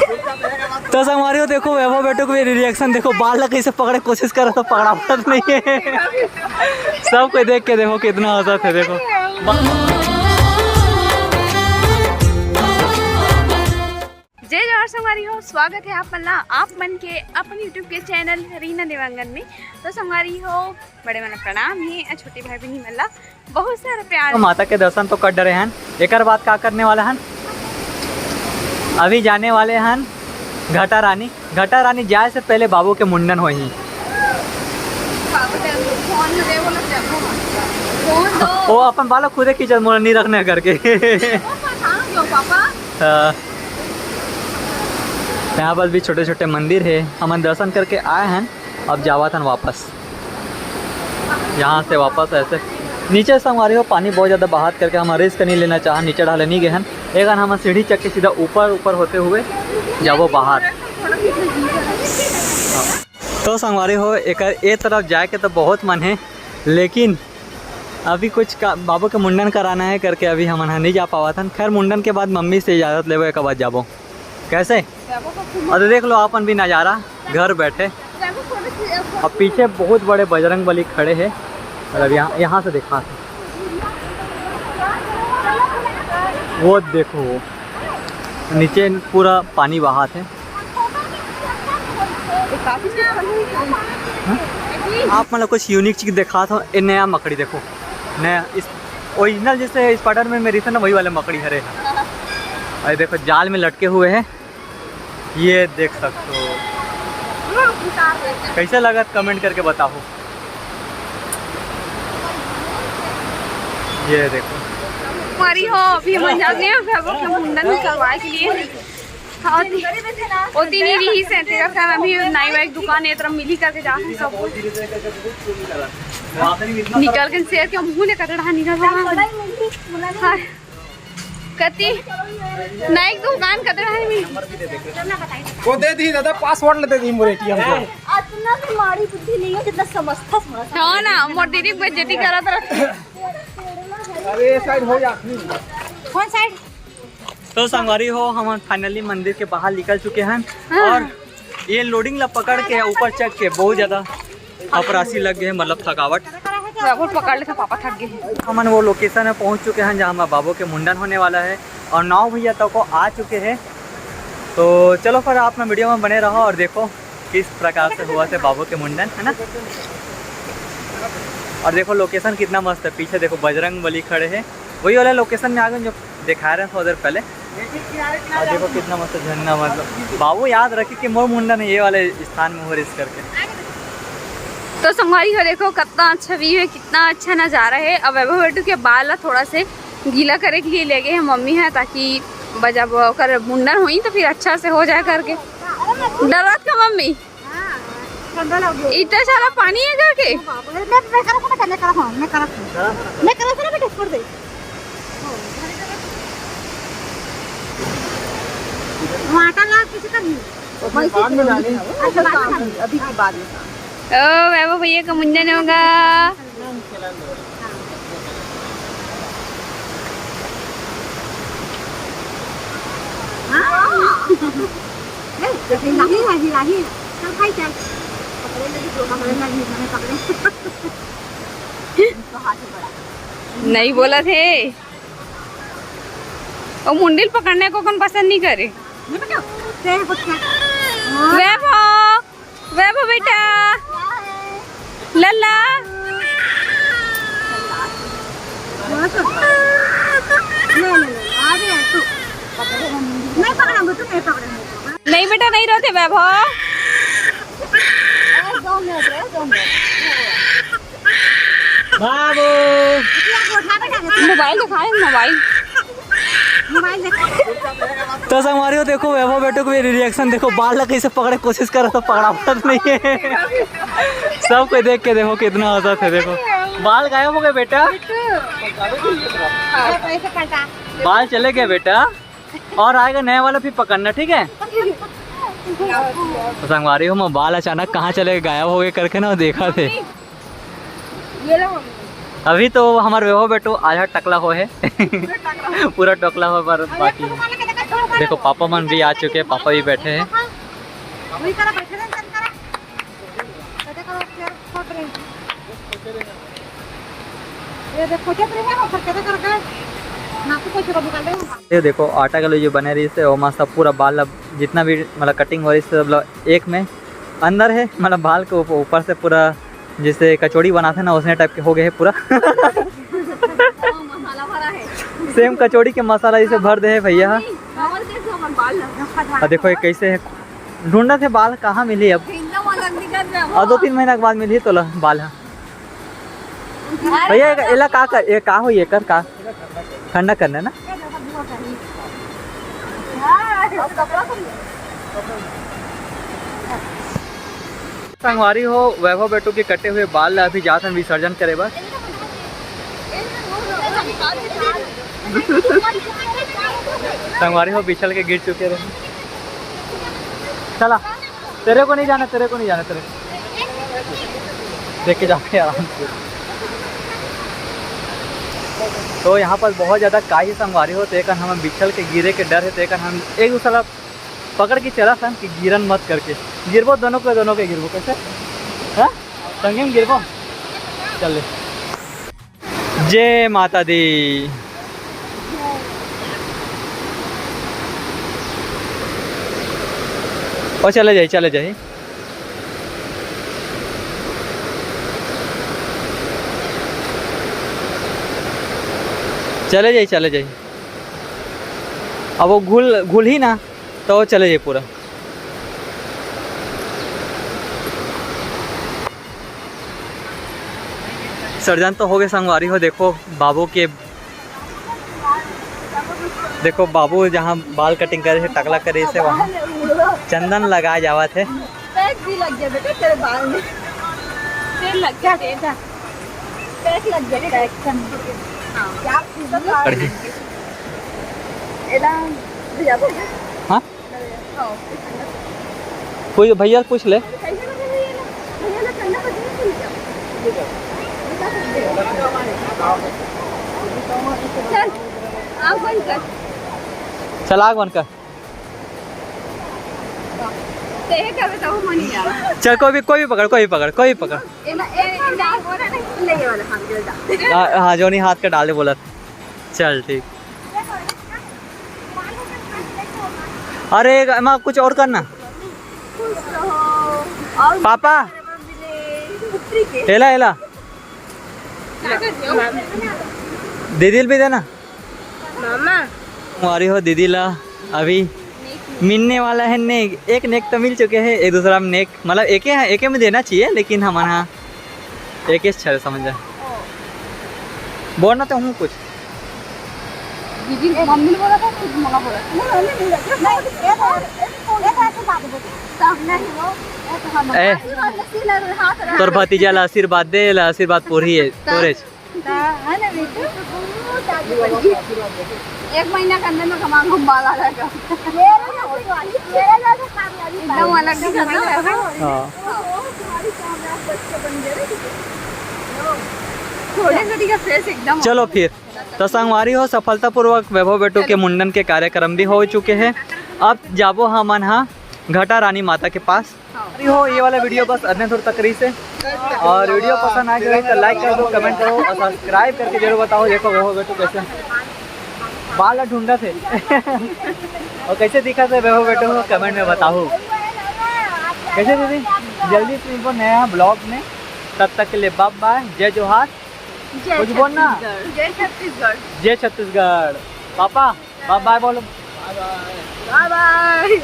तो संगवारी हो देखो वैभव बेटो को रिएक्शन देखो, बाल लगे से पकड़े कोशिश कर तो पकड़ा पड़त नहीं है। सब कोई देख के देखो कितना हंसा थे देखो। जय जोहार संगवारी हो, स्वागत है आप मन के अपन यूट्यूब के चैनल रीना देवांगन में। तो संगवारी हो बड़े मन प्रणाम है, छोटे भाई बहनी मल्ला बहुत सारा प्यार। तो माता के दर्शन तो कर डरे हैं, एक बात क्या करने वाला हैं, अभी जाने वाले हैं घटा रानी। घटा रानी जाए से पहले बाबू के मुंडन हो ही। वो अपन बालक खुदे कीचड़ मोड़ नहीं रखने करके। यहाँ पर भी छोटे छोटे मंदिर है, हम दर्शन करके आए हैं। अब जावा था वापस, यहाँ से वापस ऐसे नीचे से हमारे हो पानी बहुत ज़्यादा बहात करके हम रिस्क नहीं लेना चाह, नीचे ढाले नहीं गए हैं। एक हम सीढ़ी चक के सीधा ऊपर होते हुए जाबो बाहर। तो संगवारी हो एक तरफ जाए के तो बहुत मन है, लेकिन अभी कुछ बाबू के मुंडन कराना है करके अभी हम नहीं जा पावा था। खैर मुंडन के बाद मम्मी से इजाज़त लेवे एक बार जाबो कैसे। और देख लो अपन भी नज़ारा घर बैठे, अब पीछे बहुत बड़े बजरंग बली खड़े हैं। और अब यहाँ से देखा वो देखो नीचे पूरा पानी बहा है। आप मतलब कुछ यूनिक चीज़ देखा था, ये नया मकड़ी देखो, नया इस ओरिजिनल जैसे स्पाइडर में मेरी था ना वही वाले मकड़ी हरे हैं। और देखो जाल में लटके हुए हैं, ये देख सकते हो। कैसे लगा कमेंट करके बताओ। ये देखो हमारी हो अभी हम जाते हैं के मुंडन करवाए के लिए। होती नहीं रही से तेरा फैम अभी नाई वाई दुकान है तरफ मिली करके जाते सब निकल के शेर के मुंह ले कटड़ा निकल कती नाई दुकान कटड़ा है मी वो दे दी दादा, पासवर्ड दे दी मोरे एटीएम को। इतना तुम्हारी बुद्धि नहीं है जितना समझता समझता। हां ना मोर दीदी बेइज्जती करत रह। अरे साइड हो जा। कौन साइड? तो संगवारी हो हम फाइनली मंदिर के बाहर निकल चुके हैं। और ये लोडिंग ला पकड़ के ऊपर चढ़ के बहुत ज़्यादा अपरासी लग गए, मतलब थकावट पकड़ ले तो पापा थक गए। हम वो लोकेशन में पहुंच चुके हैं जहां हमारे बाबू के मुंडन होने वाला है और 9 भैया तक को आ चुके हैं। तो चलो फिर आप वीडियो में बने रहो और देखो किस प्रकार से हुआ थे बाबू के मुंडन, है ना। और देखो लोकेशन कितना मस्त है, पीछे देखो बजरंग बली खड़े हैं, वही वाला लोकेशन में आ गए जो दिखा रहे हैं थोड़ी देर पहले। और देखो कितना मस्त झरना, मतलब बाबू याद रखे कि मोर मुंडन है ये वाले स्थान में हो इस करके। तो संगवारी हो देखो कितना अच्छा व्यू है, कितना अच्छा नज़ारा है। अब वैभव बेटू के बाल थोड़ा से गीला करे के लिए ले गए हैं मम्मी है, ताकि जब कर मुंडन हुई तो फिर अच्छा से हो जाए करके। डरत का मम्मी इतना सारा पानी है करके। ओ वैभव भैया का मुंडन होगा। नहीं बोला थे और मुंडिल पकड़ने को कौन पसंद नहीं करे। वैभव वैभव बेटा लल्ला नहीं बेटा नहीं रहते वैभव। बाबू मोबाइल दिखाए मोबाइल। तो संगवारी हो देखो वैभव बेटो को रिएक्शन देखो, बाल लगे से पकड़े कोशिश कर तो पकड़ा पड़त नहीं है। सब कोई देख के देखो कितना हंसा थे देखो। बाल गायब हो गए बेटा, बाल चले गए बेटा, और आएगा नया वाला फिर पकड़ना, ठीक है। तो संगवारी हो मैं बाल अचानक कहाँ चले गायब हो गए करके ना देखा थे। अभी तो हमारे वैभव बेटो आधा टकला हो है। पूरा टकला हो पर बाकी है। देखो पापा मन भी आ चुके हैं, पापा भी बैठे हैं। वही करा बैठे रहे चल करा कदे करो फिर फोट रहे ये देखो क्या रहे हैं फिर कदे कर गए ना तो कुछ रोक कर दे। ये देखो आटा का जो बने रही से वो मस्त पूरा बाल अब जितना भी मतलब कटिंग हो रही है मतलब एक में अंदर है, मतलब बाल के ऊपर से पूरा जैसे कचौड़ी बनाते हैं ना उसने टाइप के हो गए है पूरा। मसाला भरा है सेम कचौड़ी के मसाला इसे भर दे है भैया। और कैसे हमर बाल और देखो ये कैसे है, ढूंढा थे बाल कहाँ मिली अब, एकदम अलग दिखत रहा और 2-3 महीना के बाद मिली तो बाल है भैया। एला का कर ये का हो ये कर का ठंडा करना ना। संगवारी हो वैभव बेटू के कटे हुए बाल ला अभी जात विसर्जन करे बस। संगवारी हो बिछल के गिर चुके रहे। चला तेरे को नहीं जाना, तेरे को नहीं जाना, तेरे देख के जाके आराम से। तो यहाँ पर बहुत ज़्यादा काई संगवारी हो, तो हम बिछल के गिरे के डर है, तो हम एक दूसरा पकड़ के चला था कि गिरन मत करके गिरबो दोनों के गिरबो कैसे हाँ संगे में गिरबो। चल जय माता दी। और चले जाइए चले जाइए। चले जाइए चले जाइए। अब वो घुल ही ना तो चले जाइए पूरा। सर्जन तो हो गए संगवारी हो। देखो बाबू के, देखो बाबू जहाँ बाल कटिंग करे थे टकला करे से वहाँ चंदन लगाए जावा थे। पैक भी लग गया बेटा तेरे बाल में, तेल लग गया बेटा, पैक लग गया पैक सन। क्या एला भैया को हाँ कोई भैया पूछ ले। भैया ना ठंडा कर दे चल आग बंद कर। चल आग बंद कर। तेरे का बताओ मनी यार। चल कोई भी पकड़। एला एला हो रहा है ले ये वाला हाथ दे जा। हाँ जोनी हाथ का डाले बोला। चल ठीक। अरे माँ कुछ और करना पापा। एला एला दीदी भी देना मामा। हमारी हो दीदी ला अभी मिलने वाला है नेक। एक नेक तो मिल चुके हैं, एक दूसरा में नेक मतलब एक में देना चाहिए, लेकिन हमारे यहाँ एक छल समझ जाए। बोलना तो हूँ कुछ दीदी मम्मी ने बोला था खुद मना बोला तोर भतीजा ला आशीर्वाद दे, ला आशीर्वाद पूरी है तोरे। एक महीना के अंदर में कमांग हम बाल आ जाएगा एकदम अलग दिखता है। हाँ थोड़े से दिखा फेस एकदम। चलो फिर तो संगवारी हो सफलतापूर्वक वैभव बेटू के मुंडन के कार्यक्रम भी हो चुके हैं। अब जाबो हमन हाँ घटा रानी माता के पास हो। ये वाला वीडियो बस अन्य दूर तक रही से, और वीडियो पसंद आ गई तो लाइक कर दो, कमेंट करो और सब्सक्राइब करके जरूर बताओ। देखो वैभव बेटू कैसे बाल ढूंढा थे और कैसे दिखा थे वैभव बेटू को कमेंट में बताओ कैसे दीदी। जल्दी से इनको नया ब्लॉग में, तब तक के लिए बाय बाय, जय जोहार। कुछ बोलना जय छत्तीसगढ़। जय छत्तीसगढ़। पापा बाय बाय बोलो। Bye bye.